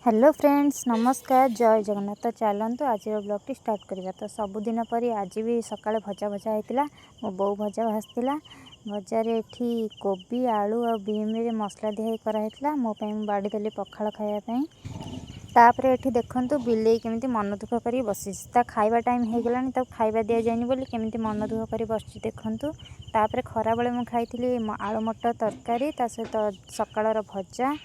Hello friends, नमस्कार, जय जगन्नाथ। तो चलतु आज ब्लॉग टी स्टार्ट करवा। तो सबुदिन परी आज भी सकाଳେ भजा भजा होता। मो बो भजा भाजला। भजार एठी कोबी आलू और बीम रे मसला दिखाई कराइला। मो बाड़ी देली पखाड़ खायापाई। तापर एठी देखंतु बिलेई केमिति मन दुख करी बसी। ता खाइबा टाइम हो गलानी, ताको खाइबा दिया जाइनी बोली केमिति मन दुख करी बसी देखंतु। तापर खरा बेले मु खाइथिली आलू मटर तरकारी ता सहित सकाळर भजा।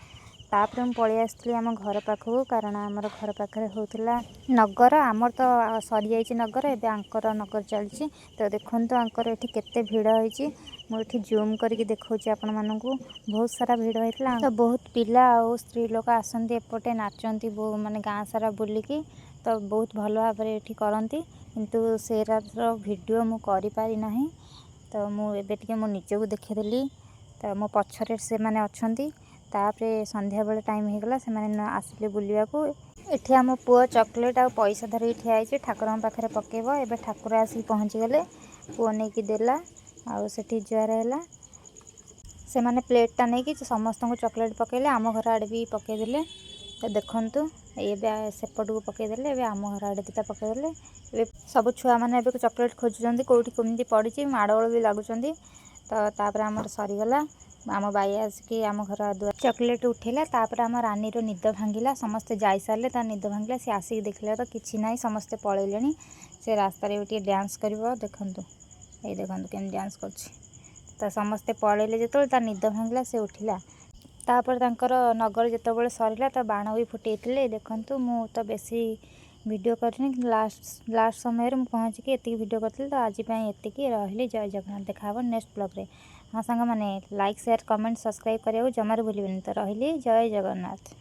तापर मु पळि आसली आम घर पाखु, कारण आमर घर पाखे होता नगर। आमर तो सरी जाइए नगर, एबे आंकर नगर चलची। तो देखंतु आंकर एठी केते भिड़ होइची। मु एठी जूम करके देखौची आपण मानकु। बहुत सारा भिड़ होइतला। तो बहुत पिला और स्त्री लोक आसंती एपटे नाचंती माने गाँ सारा बुलिकी। तो बहुत भल भाव एठी करंती, किंतु सेरार वीडियो मु करि पारि नाही। तो मु एबे टिके मो निजको देखिदेली। तो मो पछरे से माने अछंती। तापरे संध्या बेले टाइम हो गला, से माने आसिले बुलियाकू। एठी आम पुओ चॉकलेट आ पैसा धरिक ठिया होइछि। ठाकुरन पाखरे पकेइब। एबे ठाकुर आसी पहुँची गले। पुओ नेकी देला आ सेठी जुआर हैला। से माने प्लेटटा नेकी समस्त को चॉकलेट पकेइले। आम घर आड़े भी पकेइदेले। तो देखंतु एबे सेपटू पकेइदेले। एबे आम घर आड़े दिटा पकेइदेले। एबे सब छुआ माने एबे चॉकलेट खोजुचंदी, कोठी केमिति पड़िछि, माड़ोळ भी लागुचंदी। तो तापर आमर सरीगला। आम बाई आसिकी आम घर दुआर चॉकलेट उठेला। तापर आम रानी निद भांगिला। समस्ते जाई सारे ता निद भांगिला। सी आसिक देखला तो किछि नाई, समस्ते पळेलेनी। से रास्ता रे गोटे डांस करिवो। देखंतु ए देखंतु केम डांस करछि। तो समस्ते पळेले जेतोल ता निद भांगिला, से उठिला। तापर तांकर नगर जेतबेले सरिला तो बाण भी फुटेइथिले। देखंतु मु तो बेसी वीडियो करनी, लास्ट समय रे मु पहुँची के एतिकी वीडियो करथिल। तो आज पई एतिकी रहली। जय जगन्नाथ। देखा नेक्स्ट ब्लॉग रे। हाँ सांग माने लाइक शेयर कमेंट सब्सक्राइब करियो जमार भूलिबेनी। तो रहली। जय जगन्नाथ।